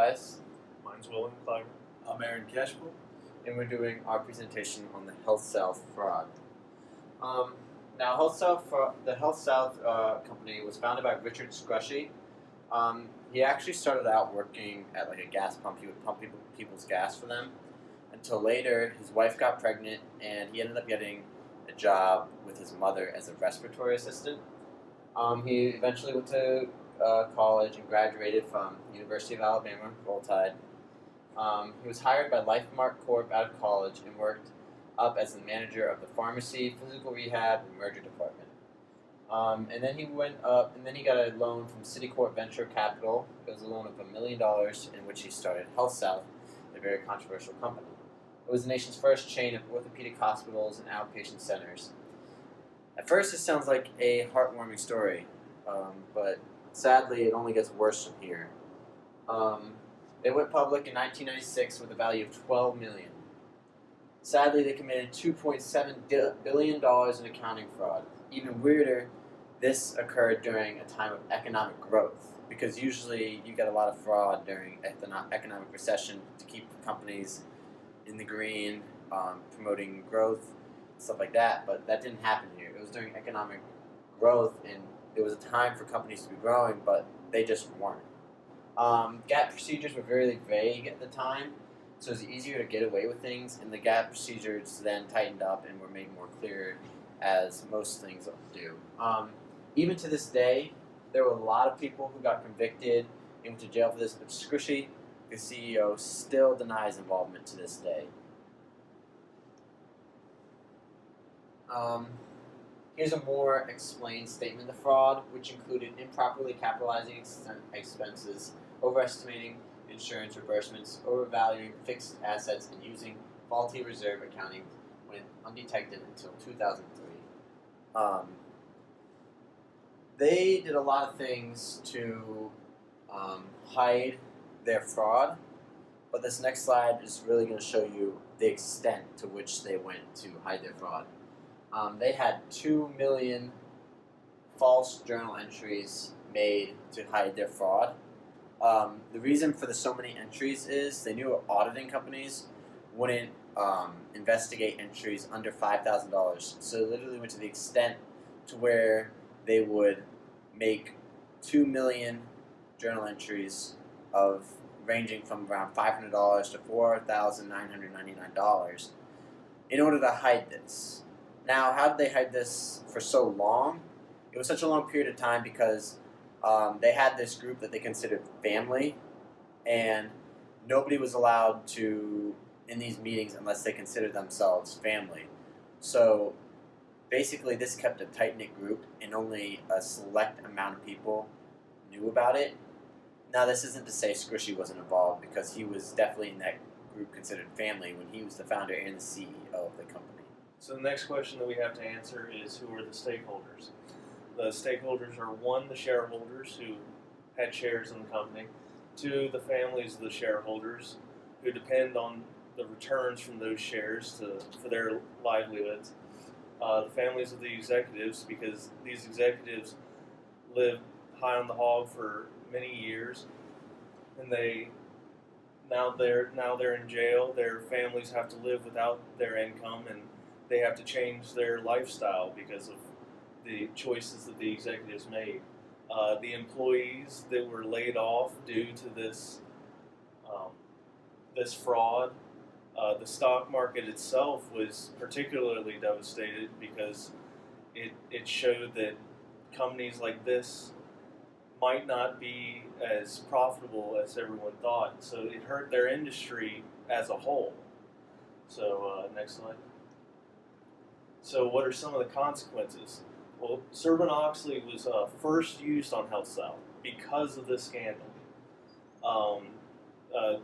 Wise. Mine's William Clymer. I'm Aaron Cashpool. And we're doing our presentation on the HealthSouth Fraud. Now, the HealthSouth company was founded by Richard Scrushy. He actually started out working at like a gas pump. He would pump people's gas for them until later his wife got pregnant and he ended up getting a job with his mother as a respiratory assistant. He eventually went to college and graduated from University of Alabama, Roll Tide. He was hired by Lifemark Corp out of college and worked up as the manager of the pharmacy, physical rehab, and merger department. And then he went up, and then he got a loan from Citicorp Venture Capital. It was a loan of $1 million, in which he started HealthSouth, a very controversial company. It was the nation's first chain of orthopedic hospitals and outpatient centers. At first, it sounds like a heartwarming story, but sadly, it only gets worse from here. They went public in 1996 with a value of $12 million. Sadly, they committed $2.7 billion in accounting fraud. Even weirder, this occurred during a time of economic growth, because usually you get a lot of fraud during economic recession to keep companies in the green, promoting growth, stuff like that, but that didn't happen here. It was during economic growth, and it was a time for companies to be growing, but they just weren't. GAAP procedures were very vague at the time, so it was easier to get away with things, and the GAAP procedures then tightened up and were made more clear, as most things do. Even to this day, there were a lot of people who got convicted and went to jail for this, but Scrushy, the CEO, still denies involvement to this day. Here's a more explained statement of fraud, which included improperly capitalizing expenses, overestimating insurance reimbursements, overvaluing fixed assets, and using faulty reserve accounting went undetected until 2003. They did a lot of things to hide their fraud, but this next slide is really going to show you the extent to which they went to hide their fraud. They had 2 million false journal entries made to hide their fraud. The reason for the so many entries is they knew auditing companies wouldn't investigate entries under $5,000. So they literally went to the extent to where they would make 2 million journal entries of ranging from around $500 to $4,999 in order to hide this. Now, how did they hide this for so long? It was such a long period of time because they had this group that they considered family, and nobody was allowed to in these meetings unless they considered themselves family. So basically this kept a tight-knit group, and only a select amount of people knew about it. Now, this isn't to say Scrushy wasn't involved, because he was definitely in that group considered family when he was the founder and the CEO of the company. So the next question that we have to answer is, who are the stakeholders? The stakeholders are, 1, the shareholders who had shares in the company, 2, the families of the shareholders who depend on the returns from those shares for their livelihoods, the families of the executives, because these executives lived high on the hog for many years, and now they're in jail. Their families have to live without their income, and they have to change their lifestyle because of the choices that the executives made. The employees that were laid off due to this fraud. The stock market itself was particularly devastated because it showed that companies like this might not be as profitable as everyone thought. So it hurt their industry as a whole. So next slide. So what are some of the consequences? Well, Sarbanes-Oxley was first used on HealthSouth because of this scandal.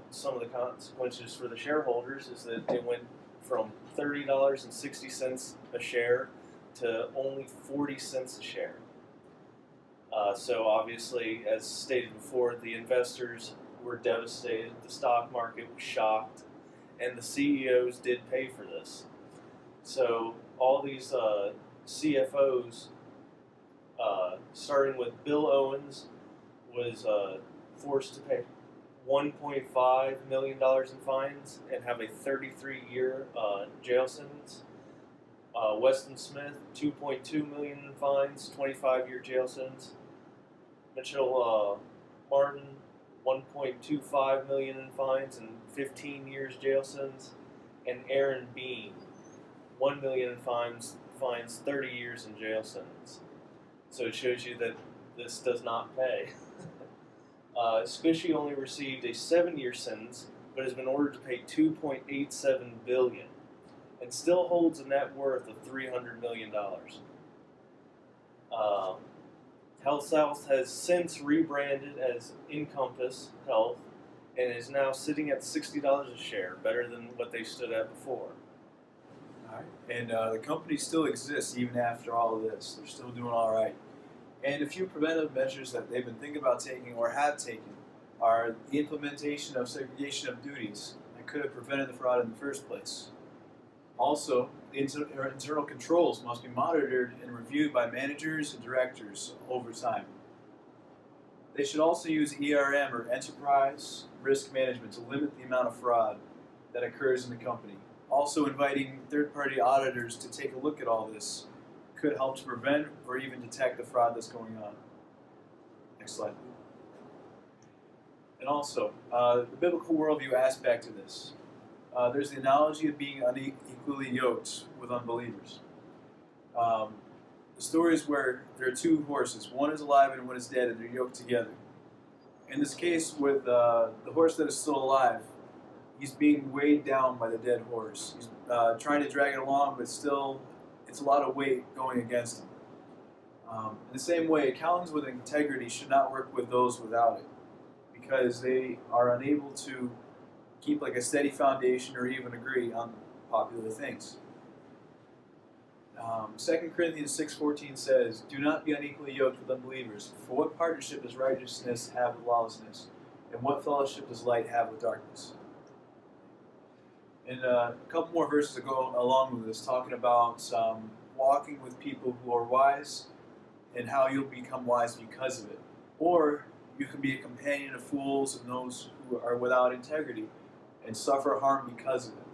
Some of the consequences for the shareholders is that it went from $30.60 a share to only 40 cents a share. So obviously, as stated before, the investors were devastated, the stock market was shocked, and the CEOs did pay for this. So all these CFOs, starting with Bill Owens, was forced to pay $1.5 million in fines and have a 33-year jail sentence. Weston Smith, $2.2 million in fines, 25-year jail sentence. Mitchell Martin, $1.25 million in fines and 15 years jail sentence. And Aaron Bean, $1 million in fines, 30 years in jail sentence. So it shows you that this does not pay. Squishy only received a 7-year sentence, but has been ordered to pay $2.87 billion, and still holds a net worth of $300 million. HealthSouth has since rebranded as Encompass Health, and is now sitting at $60 a share, better than what they stood at before. All right. And the company still exists even after all of this. They're still doing all right. And a few preventive measures that they've been thinking about taking or have taken are the implementation of segregation of duties that could have prevented the fraud in the first place. Also, the internal controls must be monitored and reviewed by managers and directors over time. They should also use ERM or enterprise risk management to limit the amount of fraud that occurs in the company. Also, inviting third-party auditors to take a look at all this could help to prevent or even detect the fraud that's going on. Next slide. And also, the biblical worldview aspect of this. There's the analogy of being unequally yoked with unbelievers. The story is where there are two horses. One is alive and one is dead, and they're yoked together. In this case, with the horse that is still alive, he's being weighed down by the dead horse. He's trying to drag it along, but still, it's a lot of weight going against him. In the same way, accountants with integrity should not work with those without it, because they are unable to keep like a steady foundation or even agree on popular things. 2 Corinthians 6:14 says, "Do not be unequally yoked with unbelievers. For what partnership does righteousness have with lawlessness? And what fellowship does light have with darkness?" And a couple more verses that go along with this, talking about walking with people who are wise and how you'll become wise because of it. Or you can be a companion of fools and those who are without integrity and suffer harm because of it.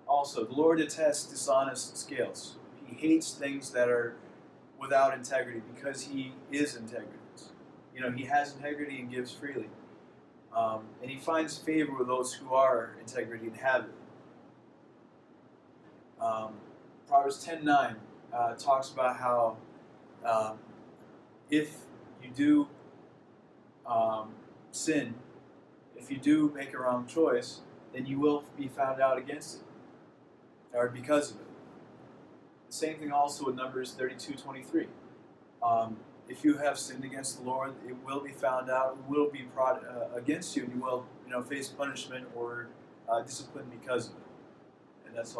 Also, the Lord detests dishonest scales. He hates things that are without integrity because he is integrity. You know, he has integrity and gives freely. And he finds favor with those who are integrity and have it. Proverbs 10:9 talks about how if you do sin, if you do make a wrong choice, then you will be found out against it, or because of it. The same thing also in Numbers 32:23. If you have sinned against the Lord, it will be found out, it will be brought against you, and you will, face punishment or discipline because of it. And that's all.